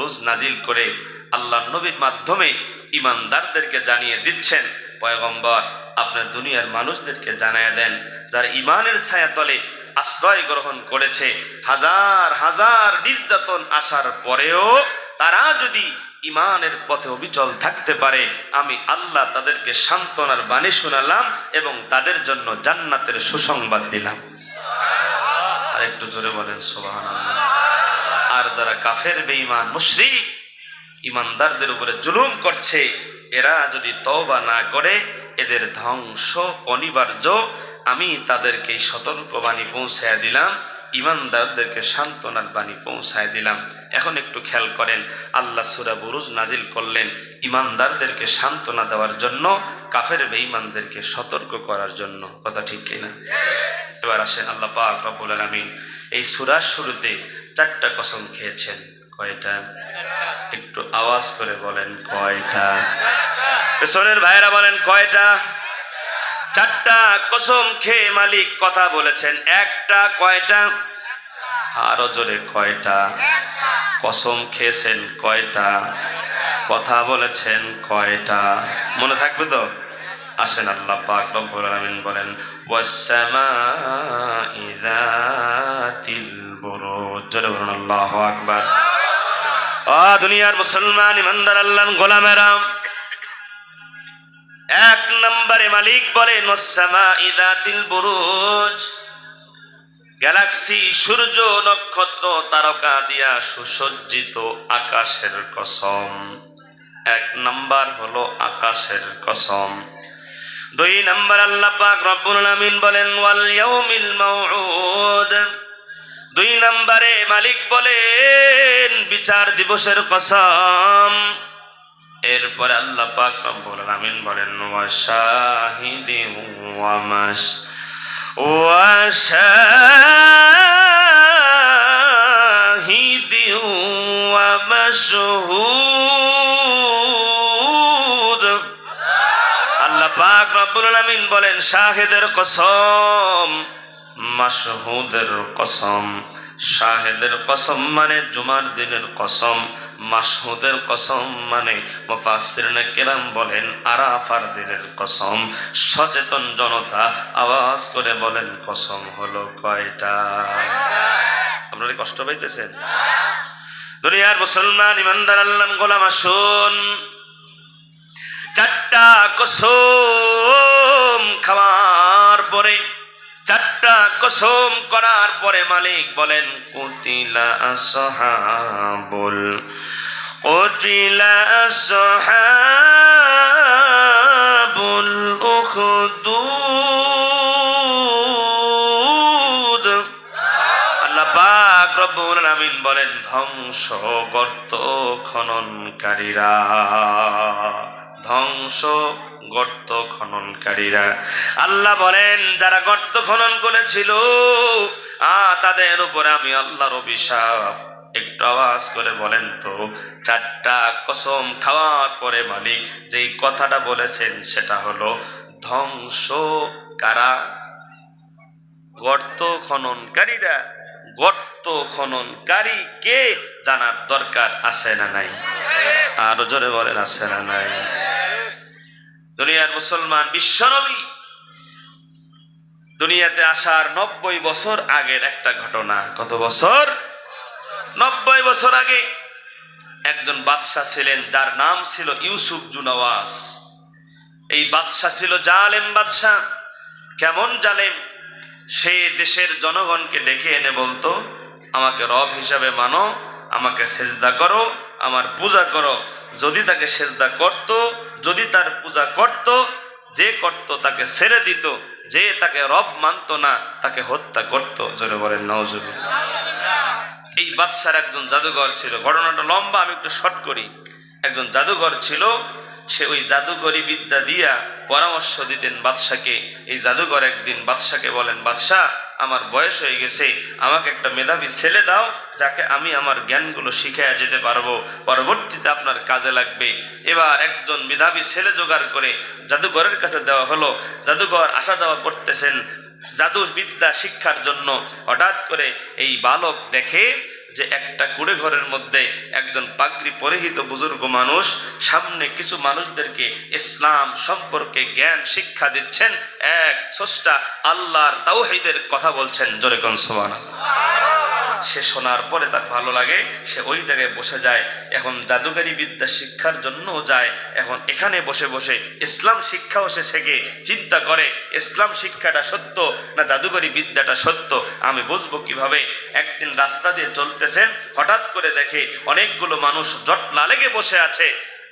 বুরুজ নাজিল করে আল্লাহ নবীর মাধ্যমে ঈমানদারদেরকে জানিয়ে দিচ্ছেন, পয়গম্বর আপনার দুনিয়ার মানুষদেরকে জানায় দেন, যারা ঈমানের ছায়াতলে আশ্রয় গ্রহণ করেছে, হাজার হাজার নির্যাতন আসার পরেও তারা যদি ঈমানের পথে অবিচল থাকতে পারে, আমি আল্লাহ তাদেরকে সান্ত্বনার বাণী শোনালাম এবং তাদের জন্য জান্নাতের সুসংবাদ দিলাম। আর একটু জোরে বলেন সুবহানাল্লাহ। আর যারা কাফের, বেঈমান, মুশরিক ঈমানদারদের উপরে জুলুম করছে, এরা যদি তওবা না করে এদের ধ্বংস অনিবার্য। আমি তাদেরকে সতর্কবাণী পৌঁছায় দিলাম, ঈমানদারদেরকে সান্ত্বনার বাণী পৌঁছায় দিলাম। এখন একটু খেয়াল করেন, আল্লাহ সূরা বুরুজ নাজিল করলেন ঈমানদারদেরকে সান্ত্বনা দেওয়ার জন্য, কাফের বেঈমানদেরকে সতর্ক করার জন্য। কথা ঠিক কিনা? এবার আসেন, আল্লাহ পাক রব্বুল আলামিন এই সূরার শুরুতে 4টা কসম খেয়েছেন। কয়টা? একটু আওয়াজ করে বলেন কয়টা? পেছনের ভাইরা বলেন কয়টা? 4টা কসম খেয়ে মালিক কথা বলেছেন। একটা, কয়টা? আরো জোরে কয়টা? কসম খেয়েছেন কয়টা? কথা বলেছেন কয়টা? মনে থাকবে তো? আসেন, আল্লাহ পাক রব্বুল আলামিন বলেন ওয়াস-সামাই যাতিল বুরুজ। জোরে বলুন আল্লাহু আকবার। দুনিয়ার মুসলমান ইমানদার আল্লাহর গোলামেরা, 1 নম্বরে মালিক বলেন ওয়াস-সামাই যাতিল বুরুজ, গ্যালাক্সি, সূর্য, নক্ষত্র, তারকা দিয়া সুসজ্জিত আকাশের কসম। 1 নম্বর হলো আকাশের কসম। 2 নম্বর আল্লাহ পাক রব্বুল আলামিন বলেন ওয়াল ইয়াউমিল মাউউদ। 2 নম্বরে মালিক বলেন বিচার দিবসের কসম। এরপরে আল্লাহ পাক রব্বুল আলামিন বলেন ওয়াশাহিদিন ওয়া মাশহুদ। আল্লাহ পাক রব্বুল আলামিন বলেন শাহিদের কসম, মাশহুদের কসম। শাহেদের কসম মানে জুমার দিনের কসম, মাশহুদের কসম মানে মুফাসসিরিনে কেরাম বলেন আরাফার দিনের কসম। সচেতন জনতা আওয়াজ করে বলেন কসম হলো কয়টা? আপনারা কষ্ট পাইতেছেন? দুনিয়ার মুসলমান ইমানদার আল্লাহর গোলাম, আসুন 4টা কসম খাওয়ার পরে, 4টা কসম করার পরে মালিক বলেন কুতিলা আসহাবুল উখদুদ। আল্লাহ পাক রব্বুল আলামিন বলেন ধ্বংস গর্ত খননকারীরা, ধ্বংস গর্ত খননকারীরা। আল্লাহ বলেন যারা গর্ত খনন করেছিল তাদের উপরে আমি আল্লাহর অভিশাপ। একটু আওয়াজ করে বলেন তো, 4টা কসম খাওয়ার পরে মালিক যেই কথাটা বলেছেন সেটা হলো ধ্বংস কারা? গর্ত খননকারীরা। গর্ত খননকারী কে জানার দরকার আছে না নাই? আরো জোরে বলেন আছে না নাই? দুনিয়ার মুসলমান, বিশ্বনবী দুনিয়াতে আসার 90 বছর আগের একটা ঘটনা। কত বছর? 90 বছর আগে একজন বাদশা ছিলেন যার নাম ছিল ইউসুফ জুনাওয়াস। এই বাদশা ছিল জালেম বাদশা। কেমন জালেম? সে দেশের জনগণকে ডেকে এনে বলতো আমাকে রব হিসাবে মানো, আমাকে সেজদা করো, আমার পূজা করো। যদি তাকে সেজদা করত, যদি তার পূজা করত, যে করত তাকে ছেড়ে দিত, যে তাকে রব মানত না তাকে হত্যা করত। জোরে বলেন নাউজুবিল্লাহ। এই বাদশার একজন জাদুঘর ছিল। ঘটনাটা লম্বা, আমি একটু শর্ট করি। একজন জাদুঘর ছিল, সে ওই জাদুঘরি বিদ্যা দিয়া পরামর্শ দিতেন বাদশাকে। এই জাদুঘর একদিন বাদশাকে বলেন বাদশাহ আমার বয়স হয়ে গেছে, আমাকে একটা মেধাবী ছেলে দাও যাকে আমি আমার জ্ঞানগুলো শিখাইয়া যেতে পারবো, পরবর্তীতে আপনার কাজে লাগবে। এবার একজন মেধাবী ছেলে জোগাড় করে জাদুঘরের কাছে দেওয়া হলো। জাদুঘর আসা যাওয়া করতেছেন জাদু বিদ্যা শিক্ষার জন্য। হঠাৎ করে এই বালক দেখে যে একটা কুড়ে ঘরের মধ্যে একজন পাগড়ি পরিহিত বুজুর্গ মানুষ সামনে কিছু মানুষদেরকে ইসলাম সম্পর্কে জ্ঞান শিক্ষা দিচ্ছেন, এক স্রষ্টা আল্লাহর তাওহীদের কথা বলছেন, জোরে কোন সুবহানাল্লাহ। সে শোনার পরে তার ভালো লাগে, সে ওই জায়গায় বসে যায়। এখন জাদুকারী বিদ্যা শিক্ষার জন্যও যায়, এখন এখানে বসে বসে ইসলাম শিক্ষাও সে শেখে, চিন্তা করে ইসলাম শিক্ষাটা সত্য না জাদুকারী বিদ্যাটা সত্য, আমি বুঝবো কিভাবে। একদিন রাস্তা দিয়ে চলতেছেন, হঠাৎ করে দেখে অনেকগুলো মানুষ জটলা লেগে বসে আছে।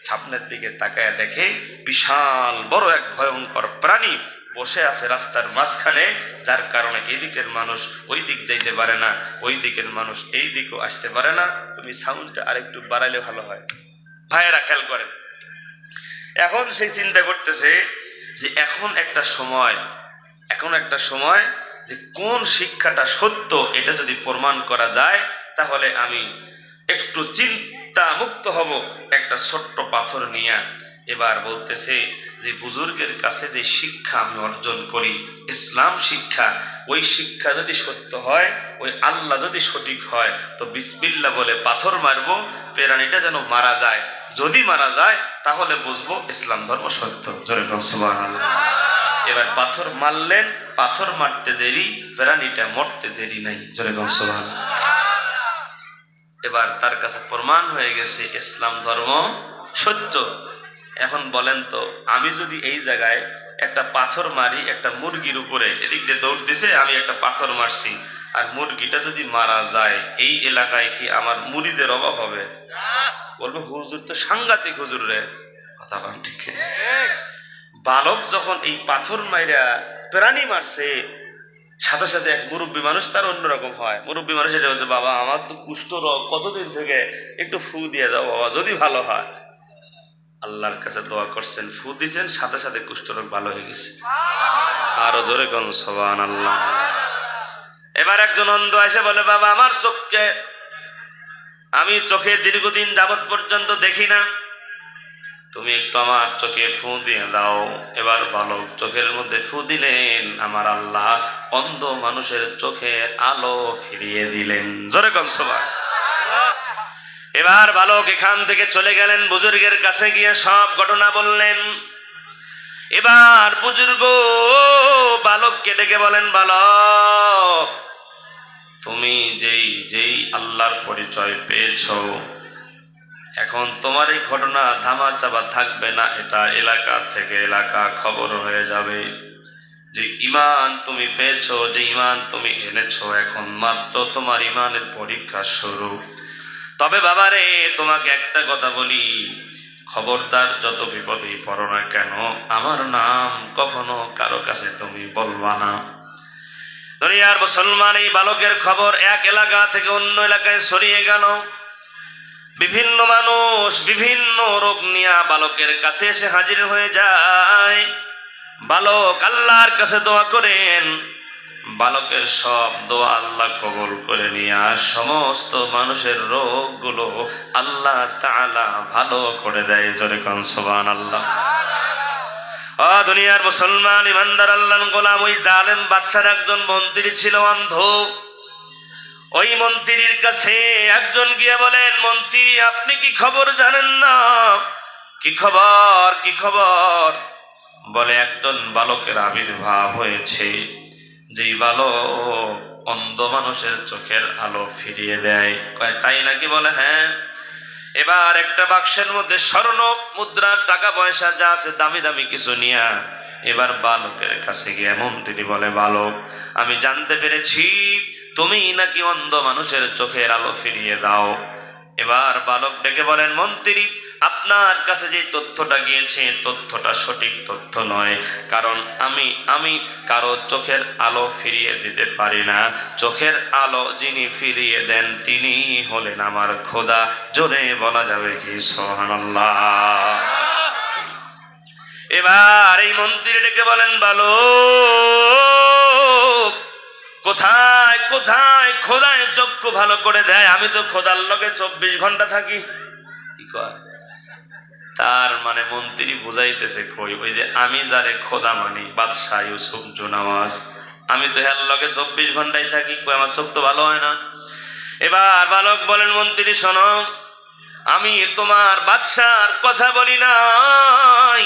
সামনের দিকে তাকায় দেখে বিশাল বড় এক ভয়ঙ্কর প্রাণী বসে আছে রাস্তার মাঝখানে, যার কারণে এদিকের মানুষ ওই দিক যাইতে পারে না, ওই দিকের মানুষ এই দিকেও আসতে পারে না। তুমি সাউন্ডটা আরেকটু বাড়াইলে ভালো হয়, ভাইয়েরা খেয়াল করেন। এখন সেই চিন্তা করতেছে যে এখন একটা সময় যে কোন শিক্ষাটা সত্য এটা যদি প্রমাণ করা যায় তাহলে আমি একটু চিন্তা মুক্ত হব। একটা ছোট্ট পাথর নিয়ে এবার বলতেছে যে বুজুর্গের কাছে যে শিক্ষা আমি অর্জন করি ইসলাম শিক্ষা, ওই শিক্ষা যদি সত্য হয়, ওই আল্লাহ যদি সঠিক হয়, তো বিসমিল্লাহ বলে পাথর মারবো, প্রাণীটা যেন মারা যায়। যদি মারা যায় তাহলে বুঝবো ইসলাম ধর্ম সত্য, জোরে বলেন সুবহানাল্লাহ। এবার পাথর মারলেন, পাথর মারতে দেরি, প্রাণীটা মরতে দেরি নাই, জোরে বলেন সুবহানাল্লাহ। এবার তার কাছে প্রমাণ হয়ে গেছে ইসলাম ধর্ম সত্য। এখন বলেন তো, আমি যদি এই জায়গায় একটা পাথর মারি একটা মুরগির উপরে, এদিক দিয়ে দৌড় দিছে, আমি একটা পাথর মারছি, আর মুরগিটা যদি মারা যায়, এই এলাকায় কি আমার মুরিদের অভাব হবে? বলবো হুজুর তো সাংঘাতিক হুজুর রে, কথা বলেন ঠিক। বালক যখন এই পাথর মাইরা প্রাণী মারছে, সাথে সাথে এক মুরব্বী মানুষ, তার অন্যরকম হয়। মুরব্বী মানুষ এটা হচ্ছে, বাবা আমার তো কুষ্ঠ রোগ কতদিন থেকে, একটু ফু দিয়ে দাও বাবা, যদি ভালো হয়। আল্লাহর কাছে দোয়া করছেন, ফু দিয়েছেন, সাথে সাথে কুষ্ঠরোগ ভালো হয়ে গেছে। আরো জোরে কোন সুবহানাল্লাহ। এবার একজন অন্ধ এসে বলে, বাবা আমার চোখে, আমি চোখে দীর্ঘদিন যাবৎ পর্যন্ত দেখি না, তুমি একটু আমার চোখে ফু দিয়ে দাও। এবার বালক চোখের মধ্যে ফু দিলেন, আমার আল্লাহ অন্ধ মানুষের চোখের আলো ফিরিয়ে দিলেন, জোরে কোন সুবহানাল্লাহ। এবার বালক এখান থেকে চলে গেলেন, বুজুর্গের কাছে গিয়ে সব ঘটনা বললেন। এবার বুজুর্গ বালককে ডেকে বলেন, বালক তুমি যেই আল্লাহর পরিচয় পেয়েছো, এখন তোমার এই ঘটনা ধামা চাপা থাকবে না, এটা এলাকা থেকে এলাকা খবর হয়ে যাবে। যে ঈমান তুমি পেয়েছো, যে ঈমান তুমি এনেছো, এখন মাত্র তোমার ঈমানের পরীক্ষা শুরু। তবে বাবারে তোমাকে একটা কথা বলি, খবরদার যত বিপদেই পড়ো না কেন, আমার নাম কখনো কারো কাছে তুমি বলবা না। দুনিয়ার মুসলমান এই বালকের খবর এক এলাকা থেকে অন্য এলাকায় ছড়িয়ে গেল। বিভিন্ন মানুষ বিভিন্ন রোগ নিয়ে বালকের কাছে এসে হাজির হয়ে যায়। বালক আল্লাহর কাছে দোয়া করেন, বালকের সব দোয়া আল্লাহ কবুল করে নিয়ে সমস্ত মানুষের রোগগুলো আল্লাহ তাআলা ভালো করে দেয়, জোরে কোন সুবহানাল্লাহ। দুনিয়ার মুসলমান ইমানদার আল্লাহর গোলাম, ওই জালেম বাদশার একজন মন্ত্রী ছিল অন্ধ। ওই মন্ত্রীর কাছে একজন গিয়ে বলেন, মন্ত্রী আপনি কি খবর জানেন না? কি খবর? বলে একজন বালকের আবির্ভাব হয়েছে, যেই বালক অন্ধ মানুষের চোখের আলো ফিরিয়ে দেয়। কয় তাই নাকি? বলে হ্যাঁ। এবার একটা বাক্সের মধ্যে স্বর্ণ মুদ্রা টাকা পয়সা যা আছে দামি দামি কিছু নিয়া এবার বালকের কাছে গিয়ে মন্ত্রী বলে, বালক আমি জানতে পেরেছি তুমি নাকি অন্ধ মানুষের চোখের আলো ফিরিয়ে দাও। এবার বালক ডেকে বলেন, মন্ত্রী আপনার কাছে যে তথ্যটা গিয়েছে তথ্যটা সঠিক তথ্য নয়, কারণ আমি কারো চোখের আলো ফিরিয়ে দিতে পারি না। চোখের আলো যিনি ফিরিয়ে দেন তিনি হলেন আমার খোদা। জোরে বলা যাবে কি সুবহানাল্লাহ। এবার এই মন্ত্রী ডেকে বলেন, বালক কোথায় খোদায় চক্ষু ভালো করে দেয়? আমি তো খোদার লগে 24 ঘন্টা থাকি। কি কয়? তার মানে মন্ত্রী বুঝাইতেছে, কই ওই যে আমি যারে খোদা মানি বাদশাহ ইউসুফ জুনাওয়াজ, আমি তো হের লগে 24 ঘন্টায় থাকি, কই আমার চোখ তো ভালো হয় না। এবার বালক বলেন, মন্ত্রী শোনো, আমি তোমার বাদশার কথা বলি নাই,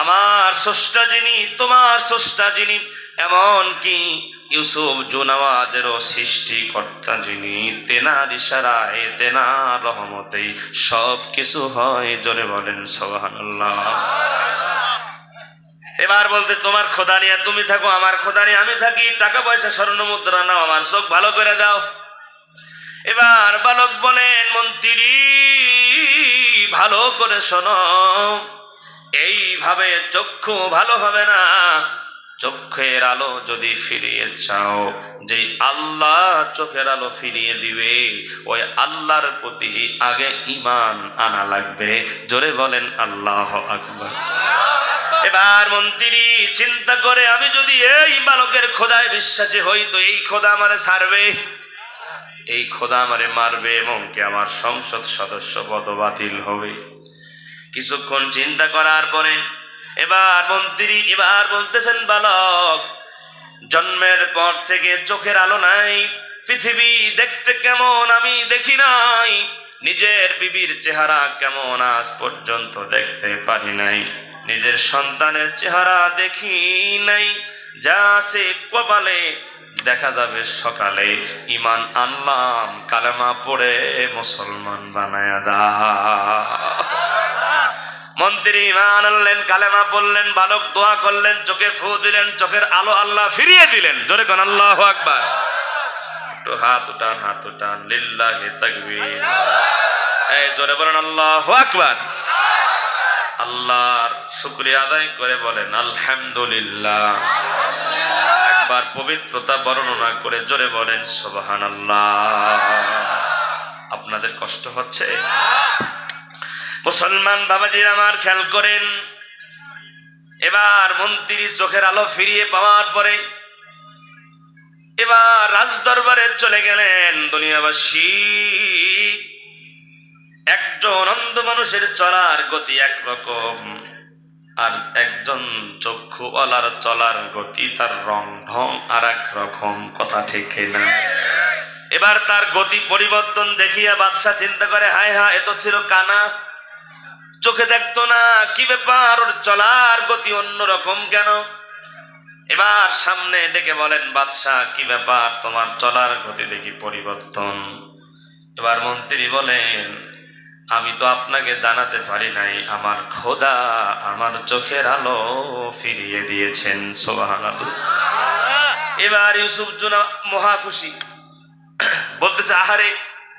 আমার স্রষ্টা যিনি, তোমার স্রষ্টা যিনি, এমন কি ইউসুফ জুনাওয়াজেরও সৃষ্টিকর্তা যিনি, তেনার ইশারায় তেনার রহমতেই সব কিছু হয়। জোরে বলেন সুবহানাল্লাহ। এবার বলতে, তোমার খোদা নিয়ে তুমি থাকো, আমার খোদা নিয়ে আমি থাকি, টাকা পয়সা স্বর্ণ মুদ্রা নাও, আমার চোখ ভালো করে দাও। এবার বালক বলেন, মন্ত্রী ভালো করে শোনো, এইভাবে চক্ষু ভালো হবে না। চোখের আলো যদি ফিরিয়ে চাও, যে আল্লাহ চোখের আলো ফিরিয়ে দিবে, ওই আল্লাহর প্রতি আগে ঈমান আনা লাগবে। জোরে বলেন আল্লাহু আকবার। এবার মন্ত্রী চিন্তা করে, আমি যদি এই বালকের খোদায় বিশ্বাসী হই, তো এই খোদা আমারে ছাড়বে, এই খোদা আমারে মারবে, এবং কি আমার সংসদ সদস্য পদ বাতিল হবে। কিছুক্ষণ চিন্তা করার পরে এবার মন্ত্রী এবার বলতেছেন, বালক, জন্মের পর থেকে চোখের আলো নাই, পৃথিবী দেখতে কেমন আমি দেখি নাই, নিজের বিবির চেহারা কেমন আজ পর্যন্ত দেখতে পারি নাই, নিজের সন্তানের চেহারা দেখি নাই, যা সে কপালে দেখা যাবে সকালে, ঈমান আনলাম, কালেমা পড়ে মুসলমান বানায়া দাও। মন্ত্রী ঈমান আনলেন, কালেমা পড়লেন, বালক দোয়া করলেন, চোখে ফু দিলেন, চোখের আলো আল্লাহ ফিরিয়ে দিলেন। জোরে কোন আল্লাহু আকবার। একটু হাত উঠান, হাত উঠান, লিল্লাহি তাকবীর। এই জোরে বলেন আল্লাহু আকবার। আল্লাহর শুকরিয়া আদায় করে বলেন আলহামদুলিল্লাহ। একবার পবিত্রতা বর্ণনা করে জোরে বলেন সুবহানাল্লাহ। আপনাদের কষ্ট হচ্ছে? মুসলমান বাবাজির আমার, খেয়াল করেন, এবার মন্ত্রী চোখের আলো ফিরিয়ে পাওয়ার পরে এবার রাজদরবারে চলে গেলেন। দুনিয়াবাসী, একজন অন্ধ মানুষের চলার গতি একরকম, আর একজন চক্ষুওয়ালার চলার গতি, তার রং ঢং আর এক রকম। কথা ঠিক কিনা? এবার তার গতি পরিবর্তন দেখিয়া বাদশা চিন্তা করে, হায় হায়, এ তো ছিল কানা, চোখে দেখতো না, কি ব্যাপার, ওর চলার গতি অন্যরকম কেন? এবার সামনে ডেকে বলেন, বাদশা কি ব্যাপার, তোমার চলার গতি দেখি পরিবর্তন। এবার মন্ত্রী বলেন, আমি তো আপনাকে জানাতে পারি নাই, আমার খোদা আমার চোখের আলো ফিরিয়ে দিয়েছেন। সুবহানাল্লাহ। এবার ইউসুফ জুনা মহা খুশি, বলতেছে, আহারে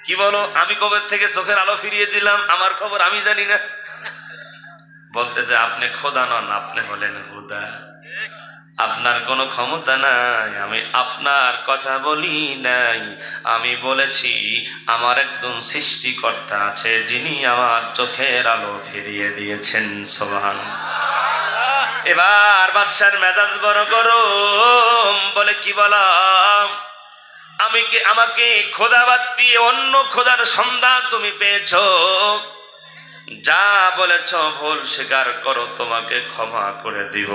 কি বলো, আমি কবে থেকে চোখের আলো ফিরিয়ে দিলাম, আমার খবর আমি জানি না। বলতেছে, আপনি খোদা নন, আপনি হলেন হুদা, আপনার কোনো ক্ষমতা নাই, আমি আপনার কথা বলি নাই, আমি বলেছি আমার একজন সৃষ্টিকর্তা আছে, যিনি আমার চোখের আলো ফিরিয়ে দিয়েছেন। সুবহানাল্লাহ। এবার বাদশার মেজাজ বড় গরম, বলে, কি বলা, আমাকে খোদা বাদ দিয়ে অন্য খোদার সন্ধান তুমি পেয়েছো, যা বলেছ ভুল স্বীকার করো, তোমাকে ক্ষমা করে দিব।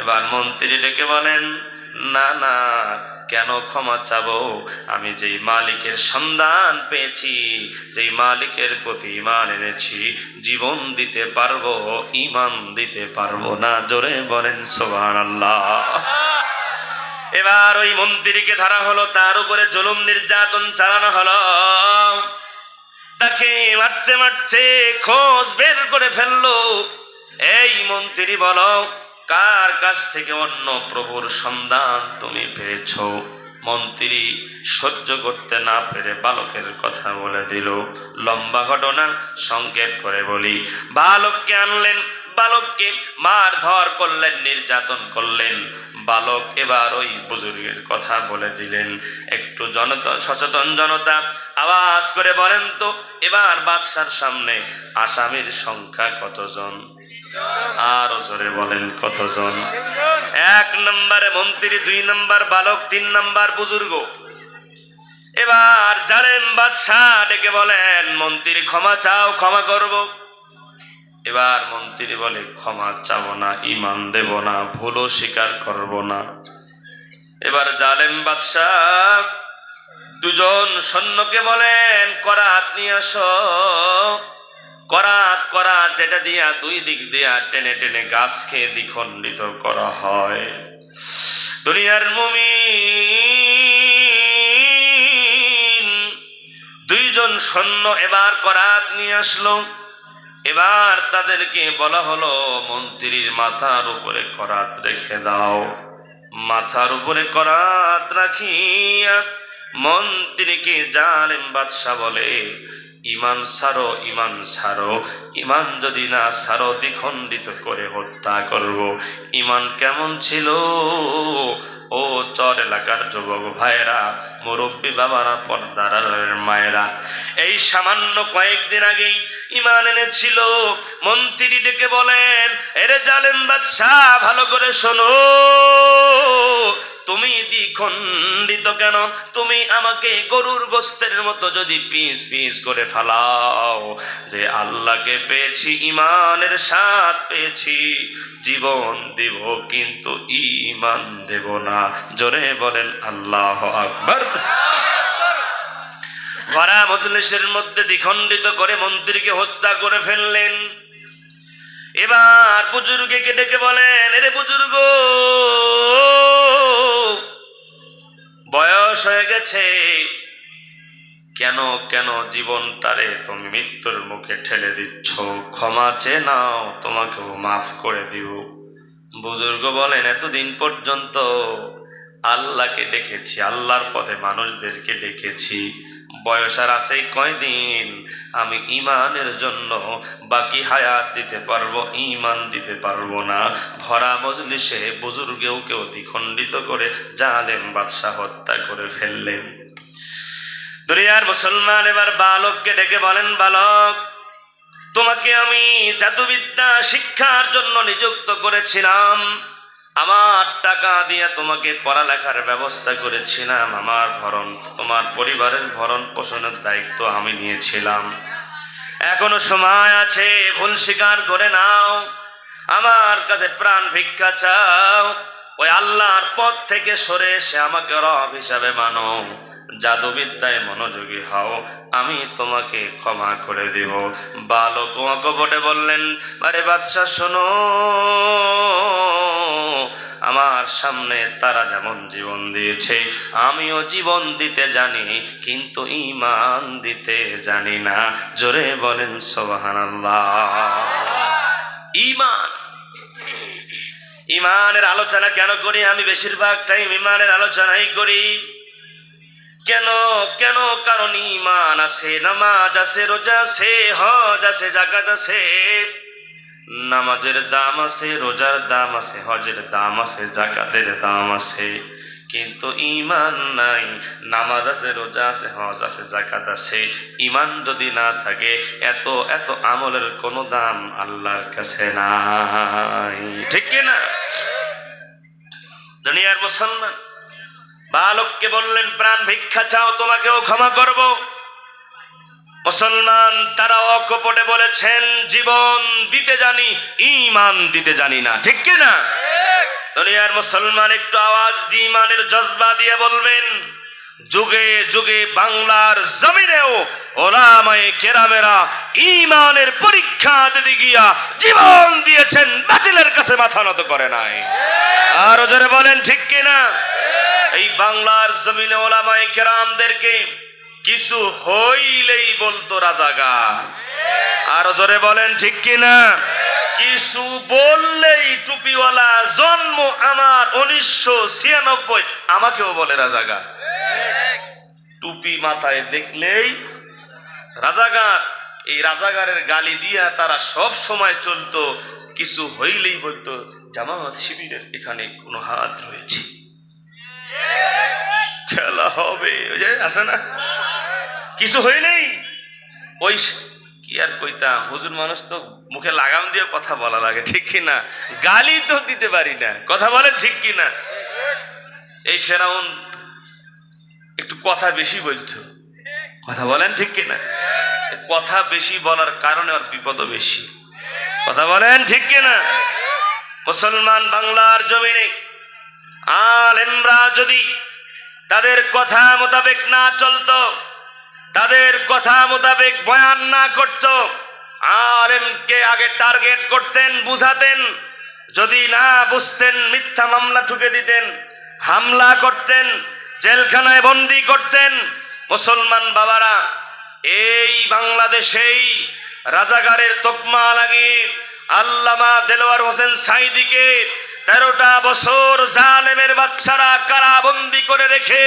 এবার মন্ত্রী ডেকে বলেন, না না, কেন ক্ষমা চাবো, আমি যেই মালিকের সন্ধান পেয়েছি, যেই মালিকের প্রতি ঈমান এনেছি, জীবন দিতে পারবো, ঈমান দিতে পারবো না। জোরে বলেন সুবহানাল্লাহ। এবার ওই মন্ত্রীকে ধরা হলো, তার উপরে জুলুম নির্যাতন চালানো হলো, তাকে মারছে মারছে খোঁজ বের করে ফেললো। এই মন্ত্রী, বলো, কার কাছ থেকে অন্য প্রভুর সন্ধান তুমি পেয়েছো? মন্ত্রী সহ্য করতে না পেরে বালকের কথা বলে দিল। লম্বা ঘটনা, সংক্ষেপ করে বলি। বালককে আনলেন, বালককে মারধর করলেন, নির্যাতন করলেন। বালক এবার ওই বুজুর্গের কথা বলে দিলেন। একটু জনতা, সচেতন জনতা আওয়াজ করে বলেন তো, এবার বাদশার সামনে আসামির সংখ্যা কতজন? আরো জোরে বলেন কতজন? 1 নম্বরে মন্ত্রী, 2 নম্বর বালক, 3 নম্বর বুজুর্গ। এবার জালেম বাদশাহ ডেকে বলেন, মন্ত্রী ক্ষমা চাও, ক্ষমা করব। এবার মন্ত্রী বলে, ক্ষমা চাবো না, ঈমান দেব না, ভুলও স্বীকার করব না। এবার জালেম বাদশাহ দুজন সৈন্যকে বলেন করাত নিয়ে আসো। করাত করাত যেটা দিয়া দুই দিক দিয়া টেনে টেনে গাছকে দ্বিখণ্ডিত করা হয়। দুনিয়ার মুমিন দুইজন সৈন্য এবার করাত নিয়ে আসলো। এবার তাদেরকে বলা হলো মন্ত্রীর মাথার উপরে করাত রেখে দাও। মাথার উপরে করাত রাখিয়া মন্ত্রীকে জালেম বাদশা বলে, ইমান সারো, ইমান সারো, ইমান যদি না সারো দ্বিখণ্ডিত করে হত্যা করব। ইমান কেমন ছিল ও চর এলাকার যুবক ভাইরা, মুরব্বী বাবারা, পর্দার মায়েরা, এই সামান্য কয়েকদিন আগেই ইমান এনেছিল। মন্ত্রী ডেকে বলেন, এরে জালেম বাদশা ভালো করে শোনো, তুমি দ্বিখণ্ডিত কেন? তুমি আমাকে গরুর গোস্তের মতো যদি পিস পিস করে ফালাও, যে আল্লাহকে পেয়েছি, ইমানের স্বাদ পেয়েছি, জীবন দিব কিন্তু ইমান দেব না। জোরে বলেন আল্লাহু আকবার। ভরা মজলিসের মধ্যে দ্বিখণ্ডিত করে মন্ত্রীকে হত্যা করে ফেললেন। এবার বুজুর্গকে ডেকে বলেন, এরে বুজুর্গ, বয়স হয়ে গেছে, কেন কেন জীবনটারে তুমি মৃত্যুর মুখে ঠেলে দিচ্ছ? ক্ষমা চেয়ে নাও, তোমাকেও মাফ করে দিব। বুজুর্গ বলেন, এতদিন পর্যন্ত আল্লাহকে ডেকেছি, আল্লাহর পথে মানুষদেরকে ডেকেছি, বয়স আর আছে কয়দিন, আমি ইমানের জন্য বাকি হায়াত দিতে পারবো, ইমান দিতে পারবো না। ভরা মজলিসে বুজুর্গেও কেউ দ্বিখণ্ডিত করে জালেম বাদশা হত্যা করে ফেললেন। দুনিয়ার মুসলমান এবার বালককে ডেকে বলেন, বালক, তোমাকে আমি জাদুবিদ্যা শিক্ষার জন্য নিযুক্ত করেছিলাম, আমার টাকা দিয়ে তোমাকে পড়ালেখার ব্যবস্থা করেছিলাম, আমার ভরণ, তোমার পরিবারের ভরণ পোষণের দায়িত্ব আমি নিয়েছিলাম। এখনো সময় আছে, ভুল স্বীকার করে নাও, আমার কাছে প্রাণ ভিক্ষা চাও, ওই আল্লাহর পথ থেকে সরে এসে আমাকে রব হিসাবে মানো, জাদুবিদ্যায় মনোযোগী হও, আমি তোমাকে ক্ষমা করে দিব। বালক অকপটে বললেন, আরে বাদশা শোনো, আমার সামনে তারা যেমন জীবন দিয়েছে আমিও জীবন দিতে জানি, কিন্তু ঈমান দিতে জানি না। জোরে বলেন সুবহানাল্লাহ। ঈমান, ঈমানের আলোচনা কেন করি? আমি বেশিরভাগ টাইম ঈমানের আলোচনাই করি। কেন কেন? কারণ ঈমান আছে, নামাজ আছে, রোজা আছে, হজ আছে, যাকাত আছে। নামাজের দাম আছে, রোজার দাম আছে, হজের দাম আছে, যাকাতের দাম আছে, কিন্তু ঈমান নাই। নামাজ আছে, রোজা আছে, হজ আছে, যাকাত আছে, ঈমান যদি না থাকে এত এত আমলের কোনো দাম আল্লাহর কাছে নাই। ঠিক কি না? দুনিয়ার মুসলমান বালককে বললেন, প্রাণ ভিক্ষা চাও, তোমাকেও ক্ষমা করব। মুসলমান তারা অকপটে বলেছেন, জীবন দিতে জানি, ঈমান দিতে জানি না। ঠিক কি না? দুনিয়ার মুসলমান একটু আওয়াজ দিয়ে ঈমানের জজবা দিয়ে বলবেন, যুগে যুগে বাংলার জমিনেও ওলামায়ে কেরামেরা ঈমানের পরীক্ষা দিতে গিয়া জীবন দিয়েছেন, বাতিলের কাছে মাথা নত করে নাই। আর জোরে বলেন ঠিক কি না? এই বাংলার জমিনে ওলামায়ে কেরামদেরকে কিছু হইলেই বলতো রাজাকার। আর জোরে বলেন ঠিক কি না? কিছু বললেই টুপিওয়ালা, জন্ম আমার 1996, আমাকেও বলে রাজাকার। টুপি মাথায় দেখলেই রাজাকার। এই রাজাকারের গালি দিয়া তারা সব সময় চলতো, কিছু হইলেই বলতো জামাত শিবিরের এখানে কোনো হাত রয়েছে, খেলা হবে, ওই যে আছে না, কিছু হইলেই ওই কি আর কইতাম, হুজুর মানুষ তো মুখে লাগাম দিয়ে কথা বলা লাগে। ঠিক কি না? গালি তো দিতে পারি না, কথা বলেন ঠিক কি না? এই ফেরাউন একটু কথা বেশি বলতো, কথা বলেন ঠিক কি না? কথা বেশি বলার কারণে ওর বিপদও বেশি। কথা বলেন ঠিক কি না? মুসলমান বাংলার জমিনে আলেমরা যদি তাদের কথা মোতাবেক না চলতো, তাদের কথা মোতাবেক বয়ান না করত, আলেমকে আগে টার্গেট করতেন, বুঝাতেন, যদি না বুঝতেন মিথ্যা মামলা ঠুকে দিতেন, হামলা করতেন, জেলখানায় বন্দী করতেন। মুসলমান বাবারা, এই বাংলাদেশেই রাজাগারের তকমা লাগিয়ে আল্লামা দেলোয়ার হোসেন সাঈদীকে 13টা বছর জালেমের বাচ্চারা কারাবন্দি করে রেখে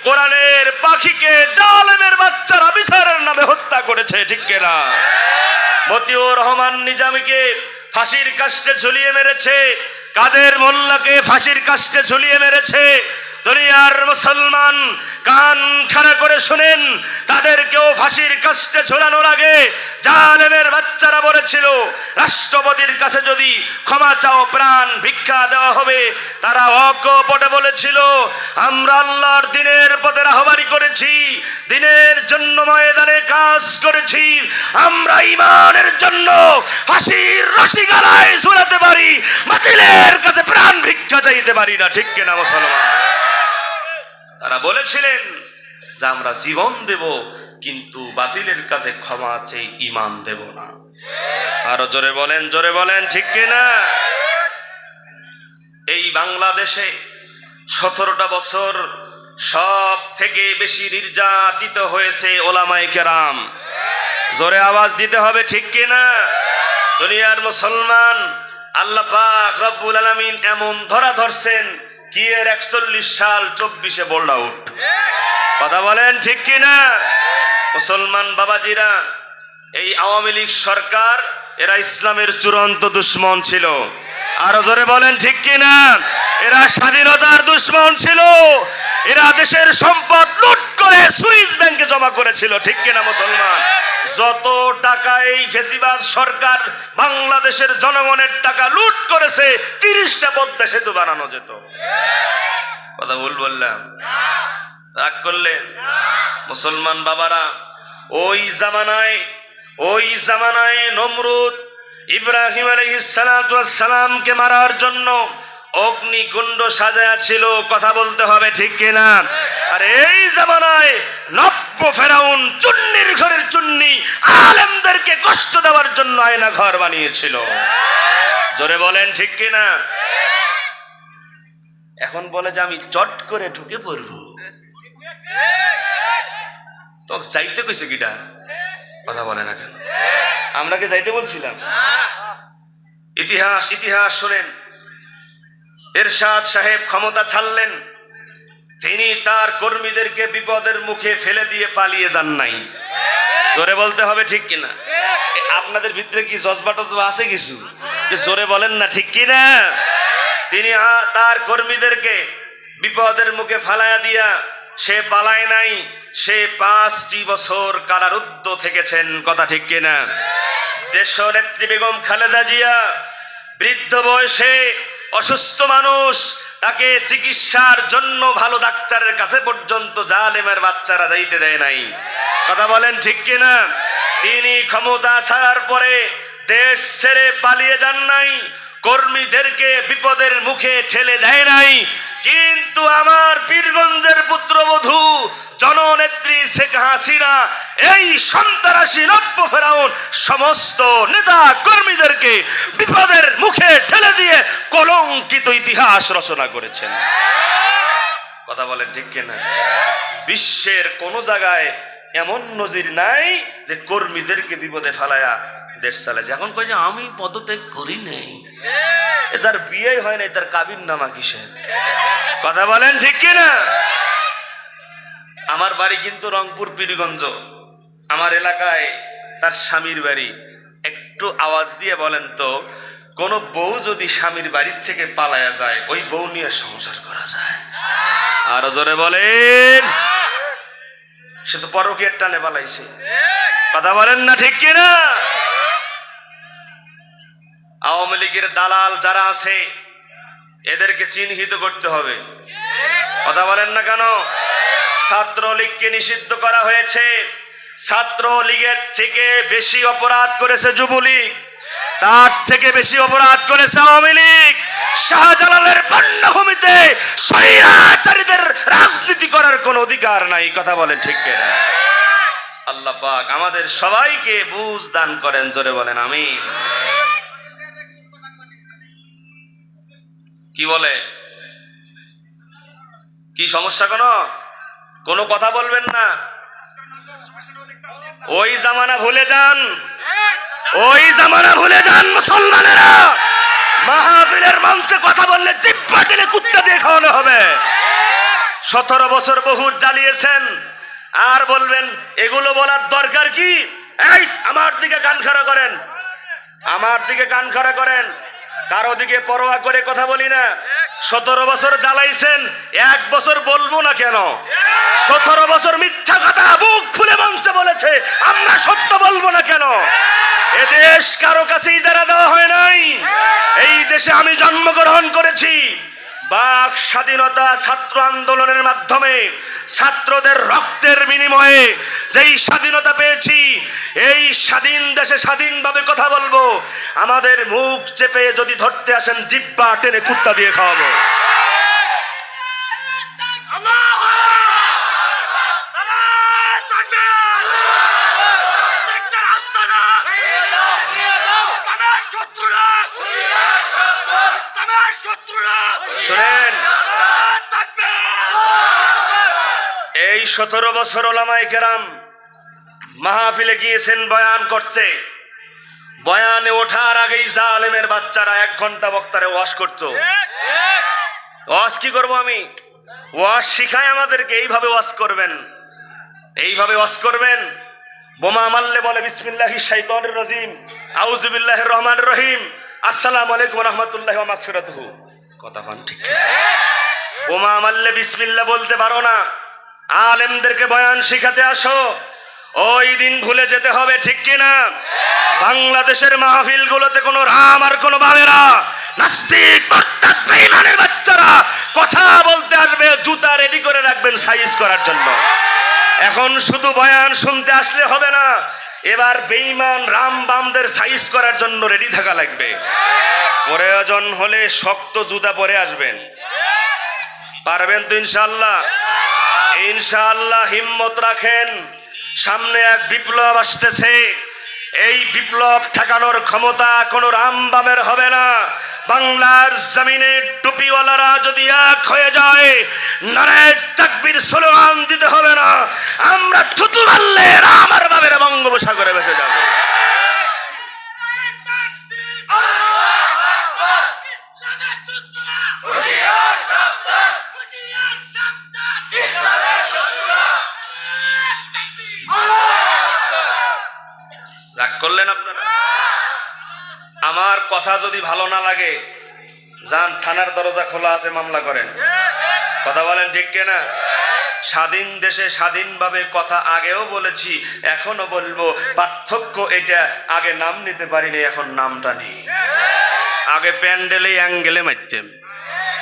কোরআনের পাখিকে জালেমের বাচ্চারা বিচারের নামে হত্যা করেছে, ঠিক কিনা? মতিউর রহমান নিজামীকে ফাঁসির কাস্টে ঝুলিয়ে মেরেছে, কাদের মোল্লাকে ফাঁসির কাস্টে ঝুলিয়ে মেরেছে। দুনিয়ার মুসলমান কান খাড়া করে শুনেন, তাদেরকেও ফাঁসির কাস্টে ঝোলানোর আগে জালেমের বাচ্চারা বলেছিল রাষ্ট্রপতির কাছে যদি ক্ষমা চাও প্রাণ ভিক্ষা দেওয়া হবে। তারা অকপটে বলেছিল আমরা আল্লাহর দিনের পথে রাহবারি করেছি, দিনের জন্য ময়দানে কাজ করেছি, আমরা ইমানের জন্য ফাঁসির রশি গলায় ঝুলাতে পারি, বাতিলের কাছে প্রাণ ভিক্ষা চাইতে পারি না, ঠিক কিনা মুসলমান? তারা বলেছিলেন যে আমরা জীবন দেব কিন্তু বাতিলের কাছে ক্ষমা চেয়ে ঈমান দেব না। আরো জোরে বলেন, ঠিক কিনা? এই বাংলাদেশে 17টা বছর সব থেকে বেশি নির্যাতিত হয়েছে ওলামায়ে কেরাম। জোরে আওয়াজ দিতে হবে, ঠিক কিনা? দুনিয়ার মুসলমান, আল্লাহ পাক রব্বুল আলামিন এমন ধরা ধরছেন কি এর 41 সাল 24-এ বোল্ড আউট। কথা বলেন, ঠিক কিনা? মুসলমান বাবাজিরা, এই আওয়ামী লীগ সরকার এরা ইসলামের চূড়ান্ত দুশ্মন ছিল। আরো জোরে বলেন, ঠিক কিনা? এরা স্বাধীনতার দুশ্মন ছিল, এরা দেশের সম্পদ লুট করে সুইস ব্যাংকে জমা করেছিল, ঠিক কিনা মুসলমান? যত টাকা এই ফেসিবাদ সরকার বাংলাদেশের জনগণের টাকা লুট করেছে 30টা পদ্মা সেতু বানানো যেত। কথা ভুল বললাম? রাগ করলেন? মুসলমান বাবারা, ওই জামানায় নমরুদ ইব্রাহিম আলাইহিস সালামকে মারার জন্য অগ্নিকুণ্ড সাজায়া ছিল। কথা বলতে হবে, ঠিক কিনা? আর এই জামানায় নব্য ফেরাউন চুন্নির ঘরের চুন্নি আলেমদেরকে কষ্ট দেওয়ার জন্য আয়না ঘর বানিয়েছিল। জোরে বলেন, ঠিক কিনা? এখন বলে যে আমি চট করে ঢুকে পড়ব, তো যাইতে কইছে কিটা? কথা বলে না কেন? আমরা কি যাইতে বলছিলাম? ইতিহাস শোনেন। এরশাদ সাহেব ক্ষমতা ছাড়লেন, তিনি তার কর্মীদেরকে বিপদের মুখে ফেলে দিয়ে পালিয়ে যান নাই। জোরে বলতে হবে, ঠিক কিনা? আপনাদের ভিতরে কি জজবা টজবা আছে কিছু? জোরে বলেন না, ঠিক কিনা? তিনি তার কর্মীদেরকে বিপদের মুখে ফালাইয়া দিয়া সে পালায় নাই, সে 5টি বছর কারারুদ্ধ থেকেছেন। কথা ঠিক কিনা? দেশনেত্রী বেগম খালেদা জিয়া বৃদ্ধ বয়সে অসুস্থ মানুষ, তাকে চিকিৎসার জন্য ভালো ডাক্তারের কাছে পর্যন্ত জালেমের বাচ্চারা যাইতে দেয় নাই। কথা বলেন, ঠিক কিনা? তিনি ক্ষমতা ছাড়ার পরে দেশ ছেড়ে পালিয়ে যান নাই, কর্মীদেরকে বিপদের মুখে ঠেলে দেয় নাই। কিন্তু আমার পীরগঞ্জের পুত্রবধূ জননেত্রী শেখ হাসিনা এই সন্ত্রাসী নব্য ফেরাউন সমস্ত নেতা কর্মীদেরকে বিপদের মুখে ঠেলে দিয়ে কলঙ্কিত ইতিহাস রচনা করেছেন। কথা বলেন, ঠিক কিনা? বিশ্বের কোন জায়গায় এমন নজির নাই যে কর্মীদেরকে বিপদে ফেলায়া দেশ চালাচ্ছে। এখন কই যে আমি পদত্যাগ করি নাই, যার বিয়ে হয় নাই তার কাবিন নামা কিসের? কথা বলেন, ঠিক কিনা? আমার বাড়ি কিন্তু রংপুর পীরগঞ্জ, আমার এলাকায় তার স্বামীর বাড়ি। একটু আওয়াজ দিয়ে বলেন তো, কোন বউ যদি স্বামীর বাড়ির থেকে পালায়া যায় ওই বউ নিয়ে সংসার করা যায়? আরো জোরে বলেন। সে তো পরকীয়ার টানে পালাইছে। কথা বলেন না, ঠিক কিনা? আওয়ামী লীগের দালাল যারা আছে এদেরকে চিহ্নিত করতে হবে। কথা বলেন না কেন? ছাত্রলীগকে নিষিদ্ধ করা হয়েছে, ছাত্রলীগের থেকে বেশি অপরাধ করেছে যুবলীগ, তার থেকে বেশি অপরাধ করেছে আওয়ামী লীগ। শাহজালালের পণ্যভূমিতে স্বৈরাচারীদের রাজনীতি করার কোনো অধিকার নাই। কথা বলেন ঠিক কিনা? আল্লাহ পাক আমাদের সবাইকে বুঝ দান করেন, জোরে বলেন আমিন। কি বলে, কি সমস্যা? কোনো কথা বলবেন না। ওই জামানা ভুলে যান, ওই জামানা ভুলে যান মুসলমানেরা। মাহফিলের মঞ্চে কথা বললে জিহ্বা টেনে কুত্তা দিয়ে খাওয়ানো হবে। 17 বছর বহুত জ্বালিয়েছেন, আর বলবেন এগুলো বলার দরকার কি? এই আমার দিকে কান খাড়া করেন, আমার দিকে কান খাড়া করেন, কারো দিকে পরোয়া করে কথা বলি না। 17 বছর জ্বালাইছেন, 1 বছর বলবো না কেন? 17 বছর মিথ্যা কথা বুক ফুলে মঞ্চে বলেছে, আমরা সত্য বলবো না কেন? এ দেশ কারো কাছে ইজারা দেওয়া হয় নাই। এই দেশে আমি জন্মগ্রহণ করেছি। বাক স্বাধীনতা ছাত্র আন্দোলনের মাধ্যমে ছাত্রদের রক্তের বিনিময়ে যেই স্বাধীনতা পেয়েছি, এই স্বাধীন দেশে স্বাধীনভাবে কথা বলবো। আমাদের মুখ চেপে যদি ধরতে আসেন, জিহ্বা টেনে কুত্তা দিয়ে খাওয়াবো। শুনেন, এই 17 বছর ওলামায়ে কেরাম মাহফিলে গিয়েছেন, বয়ান করছে। বয়ানে ওঠার আগেই জালেমের বাচ্চারা 1 ঘন্টা বক্তারে ওয়াজ করত। ওয়াজ কি করব আমি? ওয়াজ শিখায় আমাদেরকে, এইভাবে ওয়াজ করবেন, এইভাবে ওয়াজ করবেন। বোমা মারলে বলে বিসমিল্লাহিশ শাইতানির রাজিম, আউযু বিল্লাহির রহমানির রহিম, আসসালামু আলাইকুম ওয়া রাহমাতুল্লাহি ওয়া মাগফিরাতুহু। কথা বল ঠিক। বোমা মারলে বিসমিল্লাহ বলতে পারো না, আলেমদেরকে বয়ান শিখাতে আসো, ওই দিন ভুলে যেতে হবে, ঠিক কিনা? বাংলাদেশের মাহফিলগুলোতে কোনো রাম আর কোনো বামেরা, নাস্তিক মুরতাদ বেঈমানের বাচ্চারা কথা বলতে আসবে, জুতা রেডি করে রাখবেন সাইজ করার জন্য। এখন শুধু বয়ান শুনতে আসলে হবে না, এবার বেঈমান রাম বামদের সাইজ করার জন্য রেডি থাকা লাগবে। প্রয়োজন হলে শক্ত জুতা পরে আসবেন। পারবেন তো ইনশাআল্লাহ? ইনশাআল্লাহ হিম্মত রাখেন। সামনে এক বিপ্লব আসতেছে, এই বিপ্লব ঠেকানোর ক্ষমতা কোনো রাম বামের হবে না। বাংলার জমিনে টুপিওয়ালারা যদি এক হয়ে যায়, নারায়ে তাকবীর স্লোগান দিতে হবে না। আমরা থুতু মারলে রাম আর বামের বঙ্গোপসাগরে ভেসে যাব। রাগ করলেন আপনারা? আমার কথা যদি ভালো না লাগে, যান, থানার দরজা খোলা আছে, মামলা করেন। কথা বলেন ঠিক কিনা? স্বাধীন দেশে স্বাধীনভাবে কথা আগেও বলেছি, এখনো বলবো। পার্থক্য এটা, আগে নাম নিতে পারিনি, এখন নামটা নেই। আগে প্যান্ডেলে অ্যাঙ্গেলে মারতেন,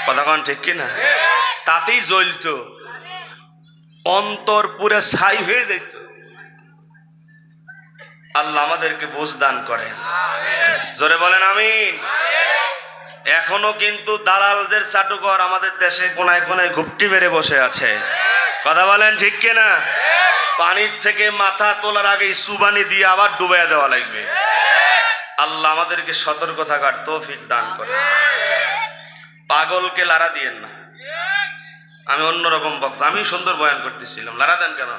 কথা বলেন ঠিক কিনা? তাতেই জ্বলতো, অন্তর পুরে ছাই হয়ে যেত। আল্লাহ আমাদেরকে বুঝ দান করেন, জোরে বলেন আমিন। এখনো কিন্তু দালালদের চাটুকর আমাদের দেশে কোনায় কোনায় ঘুপটি মেরে বসে আছে। কথা বলেন ঠিক কিনা? পানির থেকে মাথা তোলার আগে সুবানি দিয়ে আবার ডুবাইয়া দেওয়া লাগবে। আল্লাহ আমাদেরকে সতর্ক থাকার তৌফিক দান করেন। পাগলকে লারা দিয়েন না। আমি অন্যরকম বক্তা, আমি সুন্দর বয়ান করতেছিলাম, লারা দেন কেন?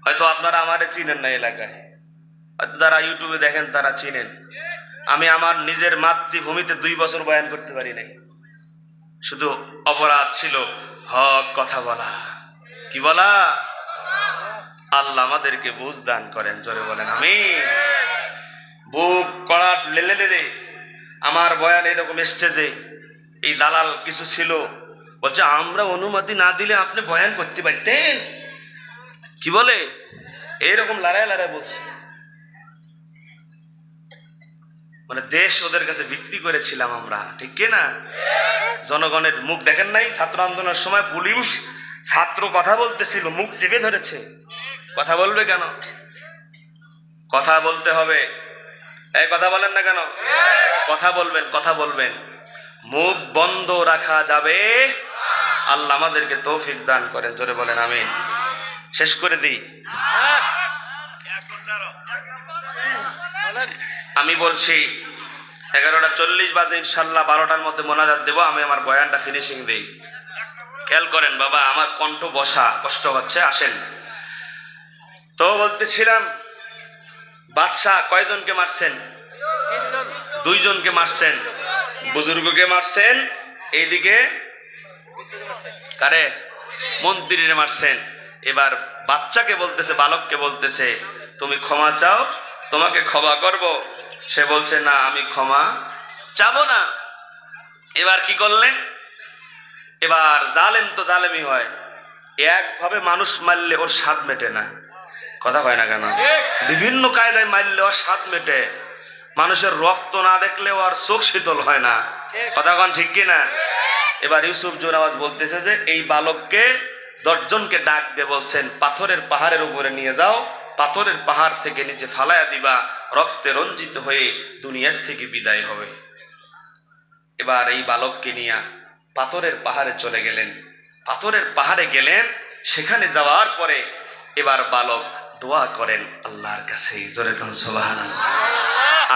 হয়তো আপনারা আমারে চিনেন না এলাকায়, হয়তো যারা ইউটিউবে দেখেন তারা চিনেন। আমি আমার নিজের মাতৃভূমিতে 2 বছর বয়ান করতে পারি নাই। শুধু অপরাধ ছিল হক কথা বলা। কি বলা? আল্লাহ আমাদেরকে বুঝ দান করেন, জোরে বলেন আমিন। বুক কড়াট লেলে লেলে আমার বয়ান এরকম স্টেজে এই দালাল কিছু ছিল, বলছে আমরা অনুমতি না দিলে আপনি বয়ান করতে পারতেন। কি বলে? এইরকম লড়াই লড়াই বলছে, মানে দেশ ওদের কাছে বিক্রি করেছিলাম আমরা, ঠিক কিনা? জনগণের মুখ দেখেন নাই? ছাত্র আন্দোলনের সময় পুলিশ ছাত্র কথা বলতেছিল, মুখ চেপে ধরেছে। কথা বলবে কেন? কথা বলতে হবে। এই কথা বলেন না কেন? কথা বলবেন, কথা বলবেন। মুখ বন্ধ রাখা যাবে। আল্লাহ আমাদেরকে তৌফিক দান করেন, জোরে বলেন আমিন। শেষ করে দিই। আমি বলছি 11:40 বাজে, ইনশাল্লাহ 12টার মধ্যে মোনাজাত দেব। আমি আমার বয়ানটা ফিনিশিং দেই। খেয়াল করেন বাবা, আমার কণ্ঠ বসা কষ্ট হচ্ছে, আসেন। তো বলতেছিলাম, বাদশাহ কয়জনকে মারছেন? 2 জনকে মারছেন, বুজুর্গকে মারছেন, এইদিকে কারে? মন্ত্রীরে মারছেন। এবার বাচ্চাকে বলতেছে, বালককে বলতেছে, তুমি ক্ষমা চাও, তোমাকে ক্ষমা করব। সে বলছে, না, আমি ক্ষমা চাবো না। এবার কি করলেন? এবার জালেম তো জালেমই হয়, একভাবে মানুষ মারলে ওর স্বাদ মেটে না। কথা হয় না কেন? বিভিন্ন কায়দায় মারলে ওর স্বাদ মেটে। মানুষের রক্ত না দেখলে ওর চোখ শীতল হয় না। কথা কন ঠিক কিনা? এবার ইউসুফ জোরাওয়াজ বলতেছে যে এই বালককে 10 জনকে ডাক দিয়ে বলছেন, পাথরের পাহাড়ের উপরে নিয়ে যাও, পাথরের পাহাড় থেকে নিচে ফালাইয়া দিবা, রক্তে রঞ্জিত হয়ে দুনিয়ার থেকে বিদায় হবে। এবার এই বালককে নিয়ে পাথরের পাহাড়ে চলে গেলেন। পাথরের পাহাড়ে গেলেন, সেখানে যাওয়ার পরে এবার বালক দোয়া করেন আল্লাহর কাছে, জোরে কোন সুবহানাল্লাহ।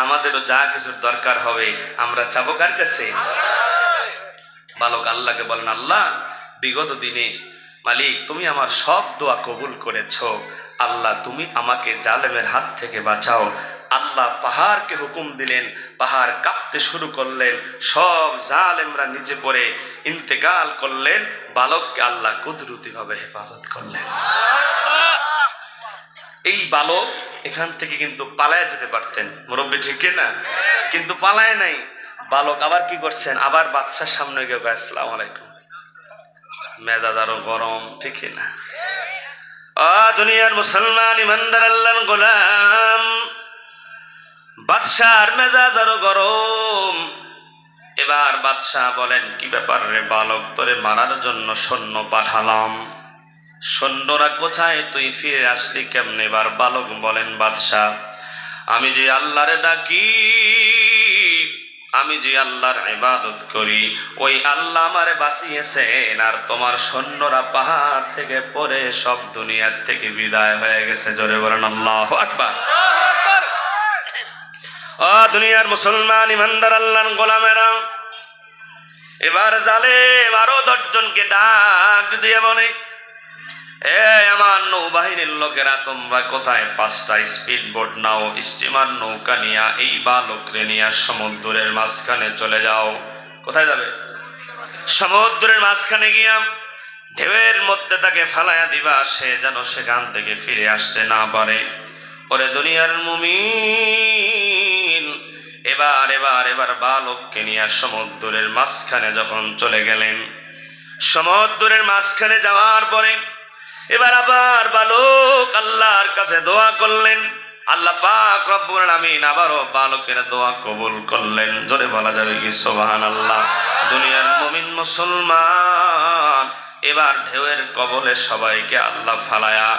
আমাদেরও যা কিছুর দরকার হবে আমরা চাবো কার কাছে? বালক আল্লাহকে বলেন, আল্লাহ, বিগত দিনে মালিক তুমি আমার সব দোয়া কবুল করেছো, আল্লাহ তুমি আমাকে জালেমের হাত থেকে বাঁচাও। আল্লাহ পাহাড়কে হুকুম দিলেন, পাহাড় কাঁপতে শুরু করলেন, সব জালেমরা নিচে পড়ে ইন্তেকাল করলেন। বালককে আল্লাহ কুদরতিভাবে হেফাজত করলেন। এই বালক এখান থেকে কিন্তু পালায় যেতে পারতেন, মুরব্বী ঠিক না? কিন্তু পালায় নাই। বালক আবার কি করছেন? আবার বাদশার সামনে গিয়ে আসসালামু আলাইকুম। মেজাজ আরো গরম, ঠিক না? দুনিয়ার মুসলমান ইমানদার আল্লাহর গোলাম, বাদশার মেজাজ আরো গরম। এবার বাদশাহ বলেন, কি ব্যাপার রে বালক, তোরে মারার জন্য সৈন্য পাঠালাম, সৈন্যরা কোথায়, তুই ফিরে আসলি কেমনে? এবার বালক বলেন, বাদশাহ আমি যে আল্লাহরে ডাকি, আমি যে আল্লাহর ইবাদত করি, ওই আল্লাহ আমারে বাঁচিয়েছেন, আর তোমার সৈন্যরা পাহাড় থেকে পড়ে সব দুনিয়ার থেকে বিদায় হয়ে গেছে। জোরে বলেন আল্লাহু আকবার। দুনিয়ার মুসলমান ইমানদার আল্লাহর গোলামেরা, এবার জালেম আরো 10 জনকে ডাক দিয়ে বলে, আমার নৌবাহিনীর লোকেরা, তোমরা কোথায়? 5টা স্পিড বোট নাও, স্টিমার নৌকা নিয়া এই বালকরে নিয়া সমুদ্রের মাঝখানে চলে যাও। কোথায় যাবে? সমুদ্রের মাঝখানে গিয়া ঢেউয়ের মধ্যে তাকে ফালাইয়া দিবা, সে যেন সেখান থেকে ফিরে আসতে না পারে। ওরে দুনিয়ার মুমিন, এবার এবার এবার বালককে নিয়ে সমুদ্রের মাঝখানে যখন চলে গেলেন, সমুদ্রের মাঝখানে যাওয়ার পরে এবার আবার বালক আল্লাহর কাছে দোয়া করলেন। আল্লাহ পাক রব্বুল আলামিন আবারও বালকের দোয়া কবুল করলেন। জোরে বলা যাবে কি সুবহানাল্লাহ। দুনিয়ার মুমিন মুসলমান, এবার ঢেউয়ের কবলে সবাইকে আল্লাহ ফালায়া,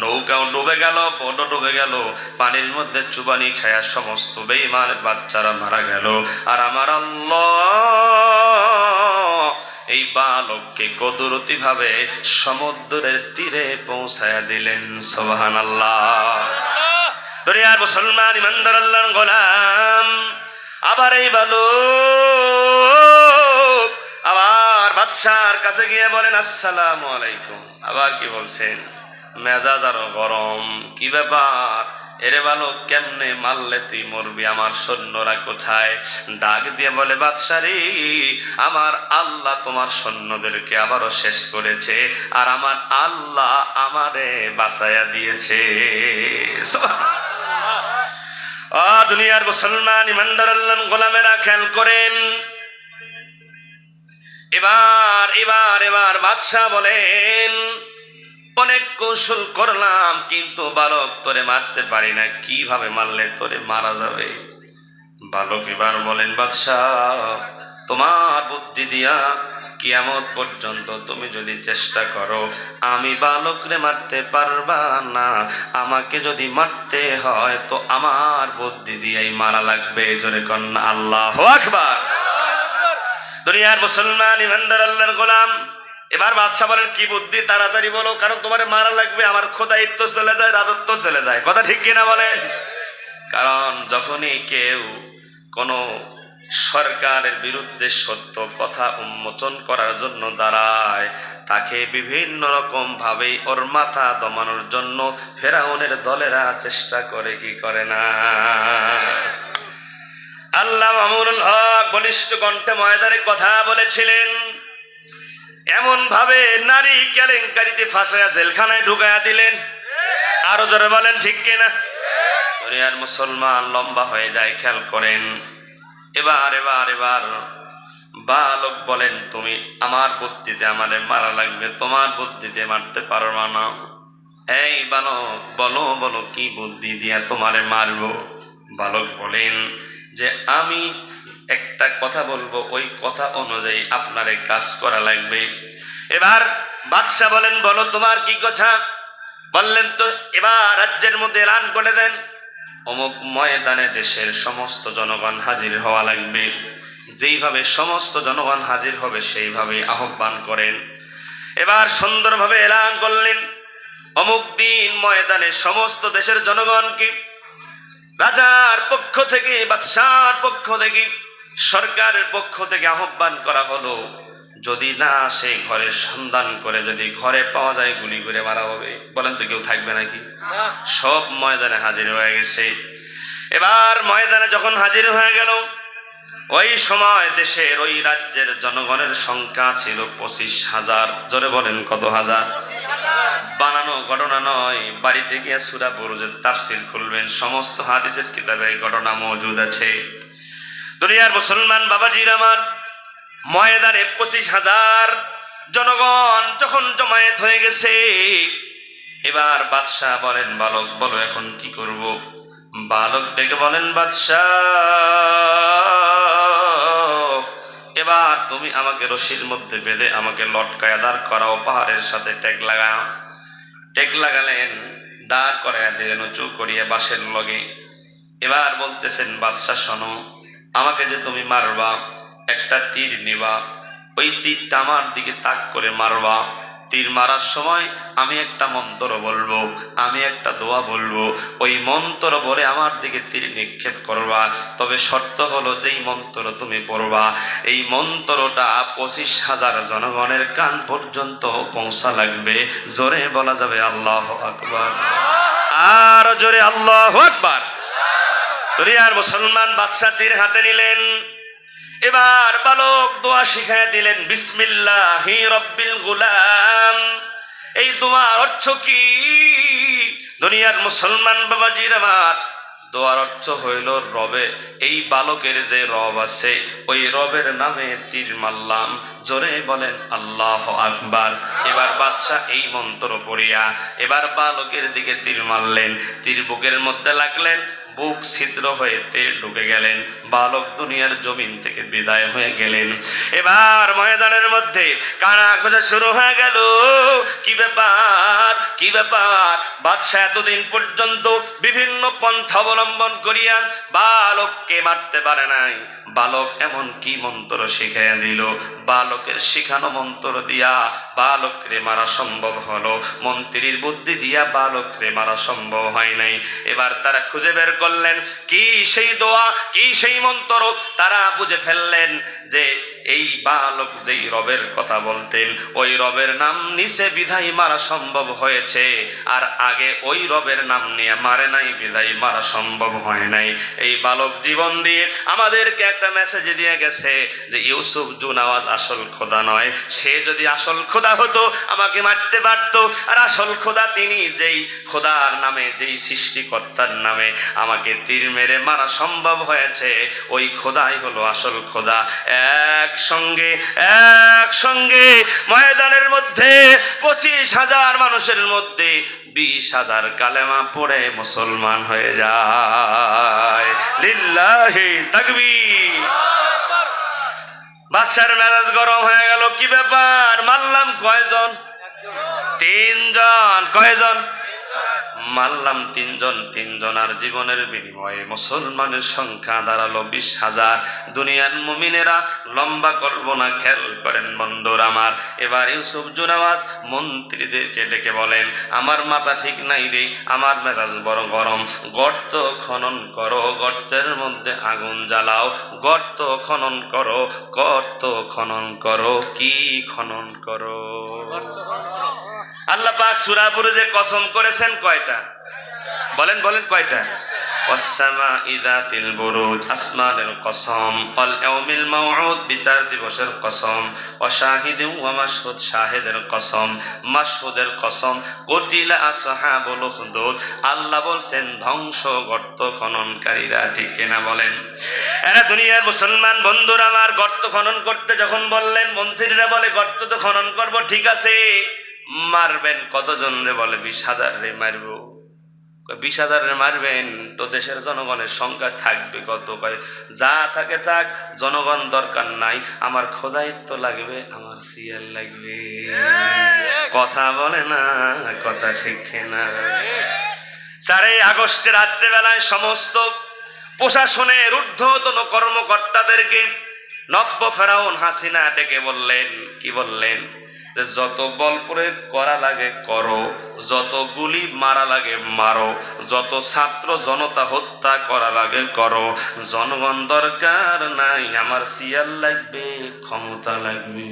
নৌকাও ডুবে গেল, বোটও ডুবে গেল, পানির মধ্যে চুবানি খায়া সমস্ত বেঈমানের বাচ্চারা মারা গেল। আর আমার আল্লাহ এই বালককে কুদরতি ভাবে সমুদ্রের তীরে পৌঁছায়া দিলেন। সুবহানাল্লাহ। দুনিয়ার মুসলমান ইমানদার আল্লাহর গোলাম, আবার এই বালক আবার বাদশার কাছে গিয়ে বলেন, আসসালামু আলাইকুম। আবার কি বলছেন? মেজাজ আরো গরম। কি ব্যাপার? এরে বালক, কেমনে মারলে তুই মরবি? আমার সৈন্যরা কোথায়? ডাক দিয়ে বলে, বাদশারে, আমার আল্লাহ তোমার সৈন্যদেরকে আবারও শেষ করেছে, আর আমার আল্লাহ আমারে বাঁচাইয়া দিয়েছে। দুনিয়ার মুসলমান ইমানদার আল্লাহর গোলামেরা খেয়াল করেন। এবার এবার এবার বাদশাহ বলেন, অনেক কৌশল করলাম, কিন্তু বালক তোরে মারতে পারি না। কিভাবে মারলে তোরে মারা যাবে? বালক এবার বলেন, বাদশাহ তোমার বুদ্ধি দিয়া কিয়ামত পর্যন্ত তুমি যদি চেষ্টা করো, আমি বালকরে মারতে পারবা না। আমাকে যদি মারতে হয় তো আমার বুদ্ধি দিয়েই মারা লাগবে। জোরে কন্যা আল্লাহু আকবার। দুনিয়ার মুসলমান ইমানদার আল্লাহর গোলাম। এবার বাদশা বলেন কি বুদ্ধি, তাড়াতাড়ি বলো, কারণ তোমারে মারা লাগবে, আমার খোদায়িত্ব চলে যায়, রাজত্ব চলে যায়। কথা ঠিক কিনা বলেন? কারণ যখনই কেউ কোনো সরকারের বিরুদ্ধে সত্য কথা উন্মোচন করার জন্য দাঁড়ায়, তাকে বিভিন্ন রকম ভাবে ওর মাথা দমানোর জন্য ফেরাউনের দলেরা চেষ্টা করে, কি করে না? আল্লাহ মামুনুল হক বলিষ্ঠ কণ্ঠে ময়দানে কথা বলেছিলেন, এমন ভাবে নারী কেলেঙ্কারিতে ফাঁসায়া জেলখানায় ঢুকায়া দিলেন। আরো জোরে বলেন ঠিক কিনা? দুনিয়ার মুসলমান লম্বা হয়ে যায়, খেয়াল করেন। এবার এবার এবার বালক বলেন, তুমি আমার বুদ্ধিতে আমারে মারা লাগবে, তোমার বুদ্ধিতে মারতে পারবা না। এই বালক, বলো বলো কি বুদ্ধি দিয়া তোমারে মারবো? বালক বলেন যে আমি একটা কথা বলবো, ওই কথা অনুযায়ী আপনারে কাজ করা লাগবে। এবার বাদশা বলেন, বলো তোমার কি কথা? বললেন তো এবার রাজ্যের মধ্যে এলান করে দেন, অমুক ময়দানে দেশের সমস্ত জনগণ হাজির হওয়া লাগবে। যেইভাবে সমস্ত জনগণ হাজির হবে সেইভাবে আহ্বান করেন। এবার সুন্দরভাবে এলান করলেন, অমুক দিন ময়দানে সমস্ত দেশের জনগণকে রাজার পক্ষ থেকে, বাদশার পক্ষ থেকে, সরকারের পক্ষ থেকে আহ্বান করা হলো। যদি না সে ঘরের সন্ধান করে, যদি ঘরে পাওয়া যায় গুলি করে মারা হবে। বলেন তো কেউ থাকবে নাকি? সব ময়দানে হাজির হয়ে গেছে। এবার ময়দানে যখন হাজির হয়ে গেল, ওই সময় দেশের ওই রাজ্যের জনগণের সংখ্যা ছিল 25,000। জোরে বলেন কত হাজার? বানানো ঘটনা নয়, বাড়িতে গিয়ে সূরা বুরুজের তাফসীর খুলবেন, সমস্ত হাদিসের কিতাবে এই ঘটনা মজুদ আছে। দুনিয়ার মুসলমান বাবাজির আমার, ময়দানে 25,000 জনগণ যখন জমায়েত হয়ে গেছে, এবার বাদশাহ বলেন, বালক বলো এখন কি করব? বালক ডেকে বলেন, বাদশাহ এবার তুমি আমাকে রশির মধ্যে বেঁধে আমাকে লটকায়া দাঁড় করাও, পাহাড়ের সাথে টেক লাগাও। টেক লাগালেন, দাঁড় করাইয়া দিলেন উঁচু করিয়া বাঁশের লগে। এবার বলতেছেন, বাদশাহ শোনো, আমাকে যে তুমি মারবা, একটা তীর নিবা, ওই তীরটা আমার দিকে তাক করে মারবা। তীর মারার সময় আমি একটা মন্ত্র বলবো, আমি একটা দোয়া বলবো, ওই মন্ত্র বলে আমার দিকে তীর নিক্ষেপ করবা। তবে শর্ত হলো, যেই মন্ত্র তুমি পড়বা, এই মন্ত্রটা 25,000 জনগণের কান পর্যন্ত পৌঁছা লাগবে। জোরে বলা যাবে আল্লাহু আকবার, আর জোরে আল্লাহু আকবার। দুনিয়ার মুসলমান বাদশা তীর হাতে নিলেন। এবার বালক দোয়া শিখায় দিলেন, বিসমিল্লাহি রব্বিল গুলাম। এই দোয়ার অর্থ কি? দুনিয়ার মুসলমান বাবাজির আমার, দোয়ার অর্থ হইল রবে, এই বালকের যে রব আছে ওই রবের নামে তীর মারলাম। জোরে বলেন আল্লাহু আকবার। এবার বাদশাহ এই মন্ত্র পড়িয়া এবার বালকের দিকে তীর মারলেন। তীর বুকের মধ্যে লাগলেন, বুক ছিদ্র হয়ে তীর ঢুকে গেলেন। বালক দুনিয়ার জমিন থেকে বিদায় হয়ে গেলেন। এবার ময়দানের মধ্যে কানা খোঁজা শুরু হয়ে গেল। কি ব্যাপার, কি ব্যাপার? বাদশাহ এতদিন পর্যন্ত বিভিন্ন পন্থা অবলম্বন করিয়া বালককে মারতে পারে নাই। বালক এমন কি মন্ত্র শিখাইয়া দিল, বালকের শিখানো মন্ত্র দিয়া বালকরে মারা সম্ভব হলো, মন্ত্রীর বুদ্ধি দিয়া বালকরে মারা সম্ভব হয় নাই। এবার তারা খুঁজে বের করলেন কি সেই দোয়া, কি সেই মন্ত্র। তারা বুঝে ফেললেন যে এই বালক যেই রবের কথা বলতেন ওই রবের নাম নিচে বিধায় মারা সম্ভব হয়েছে, আর আগে ওই রবের নাম নিয়ে মারে নাই বিধায় মারা সম্ভব হয় নাই। এই বালক জীবন দিয়ে আমাদেরকে একটা মেসেজ দিয়ে গেছে যে ইউসুফ জুনাওয়াজ আসল খোদা নয়। সে যদি আসল খোদা হতো আমাকে মারতে পারত, আর আসল খোদা তিনি, যেই খোদার নামে, যেই সৃষ্টিকর্তার নামে আমাকে তীর মেরে মারা সম্ভব হয়েছে, ওই খোদাই হলো আসল খোদা। একসঙ্গে ময়দানের মধ্যে 25,000 মানুষের মধ্যে 20,000 কালেমা পড়ে মুসলমান হয়ে যায়। লিল্লাহি তাকবীর। বাদশার মেজাজ গরম হয়ে গেল। কি ব্যাপার, মারলাম কয়জন? 3 জন। কয়জন? মারলাম তিনজনার জীবনের বিনিময়ে মুসলমানের সংখ্যা দাঁড়ালো 20,000। দুনিয়ার মুমিনেরা লম্বা করব না, খেয়াল করেন বন্ধুরা আমার। এবার ইউসুফ জুনাওয়াজ মন্ত্রীদেরকে ডেকে বলেন, আমার মাথা ঠিক নাই রে, আমার মেজাজ বড় গরম, গর্ত খনন করো, গর্তের মধ্যে আগুন জ্বালাও, গর্ত খনন করো, গর্ত খনন করো। কি খনন করো? আল্লাহ পাক সূরা বুরুজে কসম করেছেন কয়টা? বলেন কয়টা? ওয়াস-সামা'i যাতিল বুরুজ, আসমানের কসম, ওয়াল ইয়াউমিল মাউউদ, বিচার দিবসের কসম, ওয়া শাহিদিন ওয়া মাশহুদ, শাহিদের কসম, মাশহুদের কসম, কুতিলা আসহাবুল উখদুদ। আল্লাহ বলছেন ধ্বংস গর্ত খননকারীরা। ঠিক কিনা বলেন? এরা দুনিয়ার মুসলমান বন্ধুরা আমার, গর্ত খনন করতে যখন বললেন, মন্ত্রীরা বলে গর্ত তো খনন করব, ঠিক আছে, মারবেন কতজন রে? বলে 20,000 রে মারব। 20,000 রে মারবেন তো দেশের জনগণের সংখ্যা থাকবে কত? কয় যা থাকে থাক, জনগণ দরকার নাই, আমার খোদাইত্ব লাগবে, আমার সিয়াল লাগবে। কথা বলে না, কথা ঠিক না? 4 আগস্টের রাত্রেবেলায় সমস্ত প্রশাসনের ঊর্ধ্বতন কর্মকর্তাদেরকে নব্য ফেরাউন হাসিনা ডেকে বললেন, কি বললেন? যে যত বল প্রয়োগ করা লাগে করো, যত গুলি মারা লাগে মারো, যত ছাত্র জনতা হত্যা করা লাগে করো, জনগণ দরকার নাই, আমার সিয়াল লাগবে, ক্ষমতা লাগবে।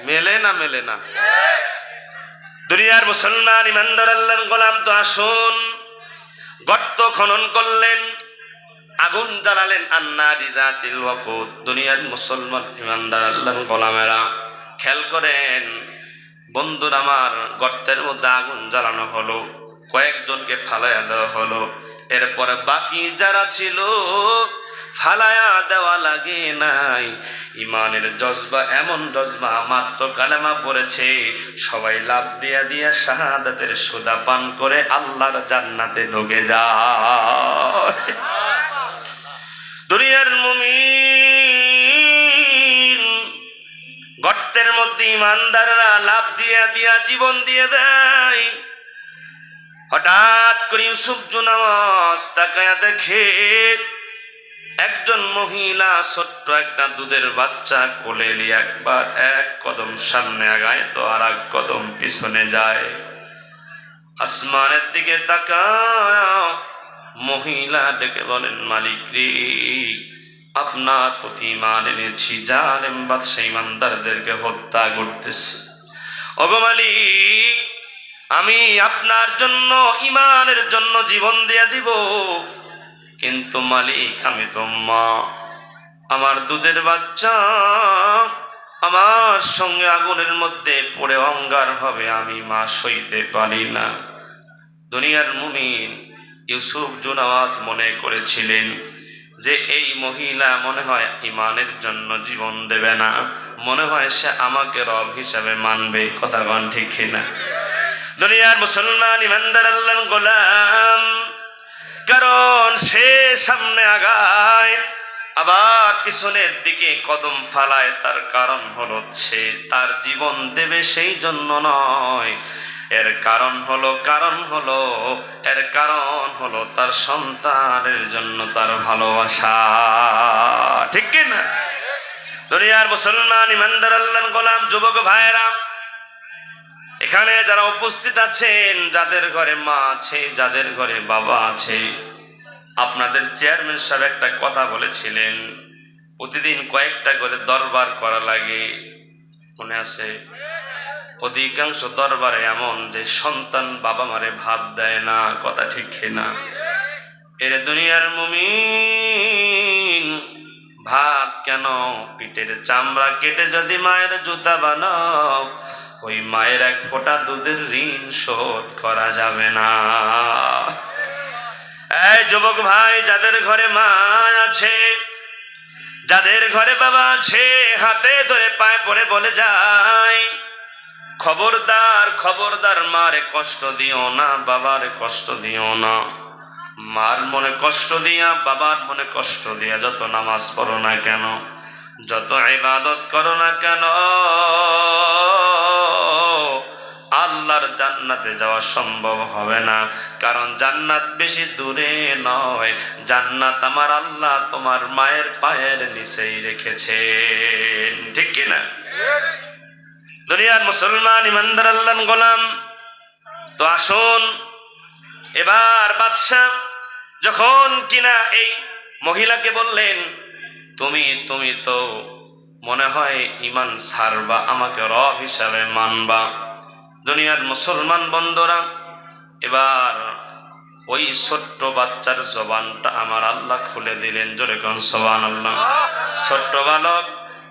মেলে না? মেলে না? দুনিয়ার মুসলমান ইমানদার আল্লাহর গোলাম, তো আসুন। গর্ত খনন করলেন, আগুন জ্বালালেন, আন্নারি যাতিল ওয়াকুদ। দুনিয়ার মুসলমান ইমানদার আল্লাহর গোলামেরা খেয়াল করেন বন্ধুর আমার, গর্তের মধ্যে আগুন জ্বালানো হলো, কয়েকজনকে ফালাইয়া দেওয়া হলো। এরপরে বাকি যারা ছিল ফালায়া দেওয়া লাগে নাই। ইমানের জজবা, এমন জজবা, মাত্র কালেমা পড়েছে সবাই লাভ দিয়া দিয়া শাহাদাতের সুদা পান করে আল্লাহর জান্নাতে ঢুকে যায়। দুনিয়ার মুমিন গর্তের মধ্যে ইমানদাররা লাভ দিয়া দিয়া জীবন দিয়ে দেয়। হঠাৎ করে ইউসুফ জুনাওয়াজ তাকায়া দেখে একজন মহিলা ছোট্ট একটা দুধের বাচ্চা কোলে নিয়ে একবার এক কদম সামনে আগায় তো আর এক কদম পিছনে যায়। আসমানের দিকে তাকায় মহিলা ডেকে বলেন, মালিক রে, আপনার প্রতি ঈমান এনেছি, জালেম বাদশা ঈমানদারদেরকে হত্যা করতেছে। ওগো মালিক, আমি আপনার জন্য, ঈমানের জন্য জীবন দিয়ে দিব, কিন্তু মালিক আমি তো মা, আমার দুধের বাচ্চা আমার সঙ্গে আগুনের মধ্যে পড়ে অঙ্গার হবে, আমি মা সইতে পারি না। দুনিয়ার মুমিন ইউসুফ জুনাওয়াজ মনে করেছিলেন যে এই মহিলা মনে হয় ঈমানের জন্য জীবন দেবে না, মনে হয় সে আমাকে রব হিসাবে মানবে। কথা কোন ঠিক না? দুনিয়ার মুসলমান ঈমানদার আল্লাহর গোলাম, কারণ সে সামনে আগায় আবার পিছনের দিকে কদম ফালায়, তার কারণ হলো সে তার জীবন দেবে সেই জন্য নয়, এর কারণ হলো তার সন্তানের জন্য তার ভালোবাসা। ঠিক কি না? দুনিয়ার মুসলমান ঈমানদার আল্লাহর গোলাম, যুবক ভাইয়েরা, এখানে যারা উপস্থিত আছেন, যাদের ঘরে মা আছে, যাদের ঘরে বাবা আছে, আপনাদের চেয়ারম্যান সাহেব একটা কথা বলেছিলেন, প্রতিদিন কয়েকটা করে দরবার করা লাগে, মনে আছে? অধিকাংশ দরবারে এমন যে সন্তান বাবা মারে ভাত দেয় না। কথা ঠিক না? এর দুনিয়ার মুমিন, ভাত কেন, পিঠের চামড়া কেটে যদি মায়ের জুতা বানাও, ওই মায়ের এক ফোঁটা দুধের ঋণ শোধ করা যাবে না। এই যুবক ভাই, যাদের ঘরে মা আছে, যাদের ঘরে বাবা আছে, হাতে ধরে পায়ে পড়ে বলে যায়, খবরদার খবরদার, মারে কষ্ট দিও না, বাবারে কষ্ট দিও না। মার মনে কষ্ট দিয়া, বাবার মনে কষ্ট দিয়া যত নামাজ পড়ো না কেন, যত ইবাদত করো না কেন, আল্লাহ আল্লাহর জান্নাতে যাওয়া সম্ভব হবে না। কারণ জান্নাত বেশি দূরে নয়, জান্নাত আমার আল্লাহ তোমার মায়ের পায়ের নিচেই রেখেছেন। ঠিক কিনা? দুনিয়ার মুসলমান ইমানদার আল্লাহর গোলাম, তো আসুন এবার বাদশাহ যখন কিনা এই মহিলাকে বললেন, তুমি তো মনে হয় ঈমান ছাড়বা, আমাকে রব হিসাবে মানবা। দুনিয়ার মুসলমান বন্ধুরা, এবার ওই ছোট্ট বাচ্চার জবানটা আমার আল্লাহ খুলে দিলেন। জোরে কোন সুবহানাল্লাহ। ছোট্ট বালক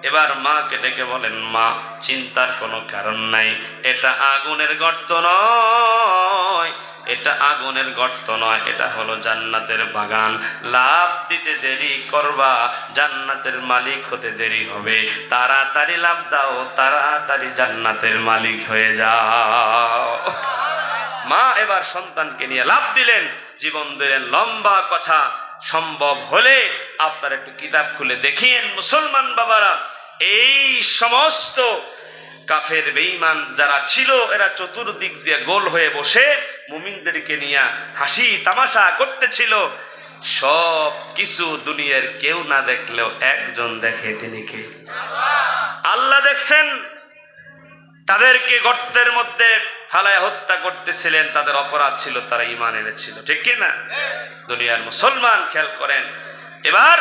এবার মাকে ডেকে বলেন, মা চিন্তার কোনো কারণ নাই, এটা আগুনের গর্ত নয়, এটা আগুনের গর্ত নয়, এটা হলো জান্নাতের বাগান। লাভ দিতে দেরি করবা, জান্নাতের মালিক হতে দেরি হবে। তাড়াতাড়ি লাভ দাও, তাড়াতাড়ি জান্নাতের মালিক হয়ে যাও। মা এবার সন্তানকে নিয়ে লাভ দিলেন, জীবন দিলেন। লম্বা কথা, সম্ভব হলে আপনারা একটু কিতাব খুলে দেখিয়েন মুসলমান বাবারা। এই সমস্ত কাফের বেঈমান যারা ছিল, এরা চতুর্দিক দিয়ে গোল হয়ে বসে মুমিনদেরকে নিয়ে হাসি তামাশা করতেছিল। সব কিছু দুনিয়ার কেউ না দেখলেও একজন দেখে, তিনি কে? আল্লাহ দেখছেন। তাদেরকে গর্তের মধ্যে ফালায় হত্যা করতেছিলেন, তাদের অপরাধ ছিল, তারা ঈমান এনেছিল। ঠিক কিনা? দুনিয়ার মুসলমান খেয়াল করেন, এবার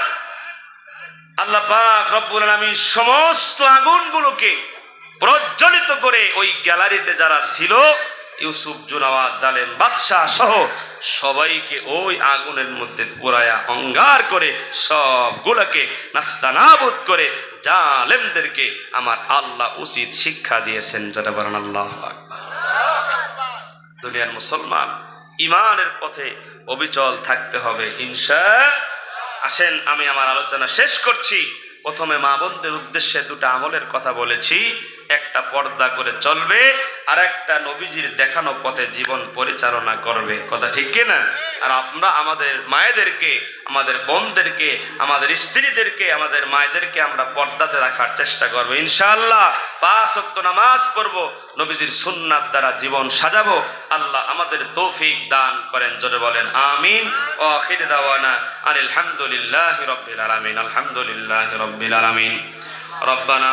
আল্লাহ পাক রব্বুল আলামিন সমস্ত আগুনগুলোকে প্রজ্বলিত করে ওই গ্যালারিতে যারা ছিল, ইউসুফ, জুনাওয়াজ, জালেম বাদশাহ সহ সবাইকে ওই আগুনের মধ্যে পুরায়া অঙ্গার করে সবগুলোকে নাস্তানাবুদ করে জালেমদেরকে আমার আল্লাহ উচিত শিক্ষা দিয়েছেন। যারা বলেন আল্লাহু আকবার। দুনিয়ার মুসলমান ঈমানের পথে অবিচল থাকতে হবে ইনশাআল্লাহ। আসেন আমি আমার আলোচনা শেষ করছি। প্রথমে মা বোনদের উদ্দেশ্যে দুটো আমলের কথা বলেছি। একটা পর্দা করে চলবে, আর একটা নবীজির দেখানো পথে জীবন পরিচালনা করবে। কথা ঠিক কিনা? আর আমরা আমাদের মায়েদেরকে, আমাদের বোনদেরকে, আমাদের স্ত্রীদেরকে, আমাদের মায়েদেরকে আমরা পর্দাতে রাখার চেষ্টা করবো ইনশাআল্লাহ। 5 ওয়াক্ত নামাজ পড়বো, নবীজির সুন্নাত দ্বারা জীবন সাজাবো। আল্লাহ আমাদের তৌফিক দান করেন। জোরে বলেন আমিন। ও আখির দাওয়ানা আলহামদুলিল্লাহি রাব্বিল আলামিন। আলহামদুলিল্লাহি রাব্বিল আলামিন। রব্বানা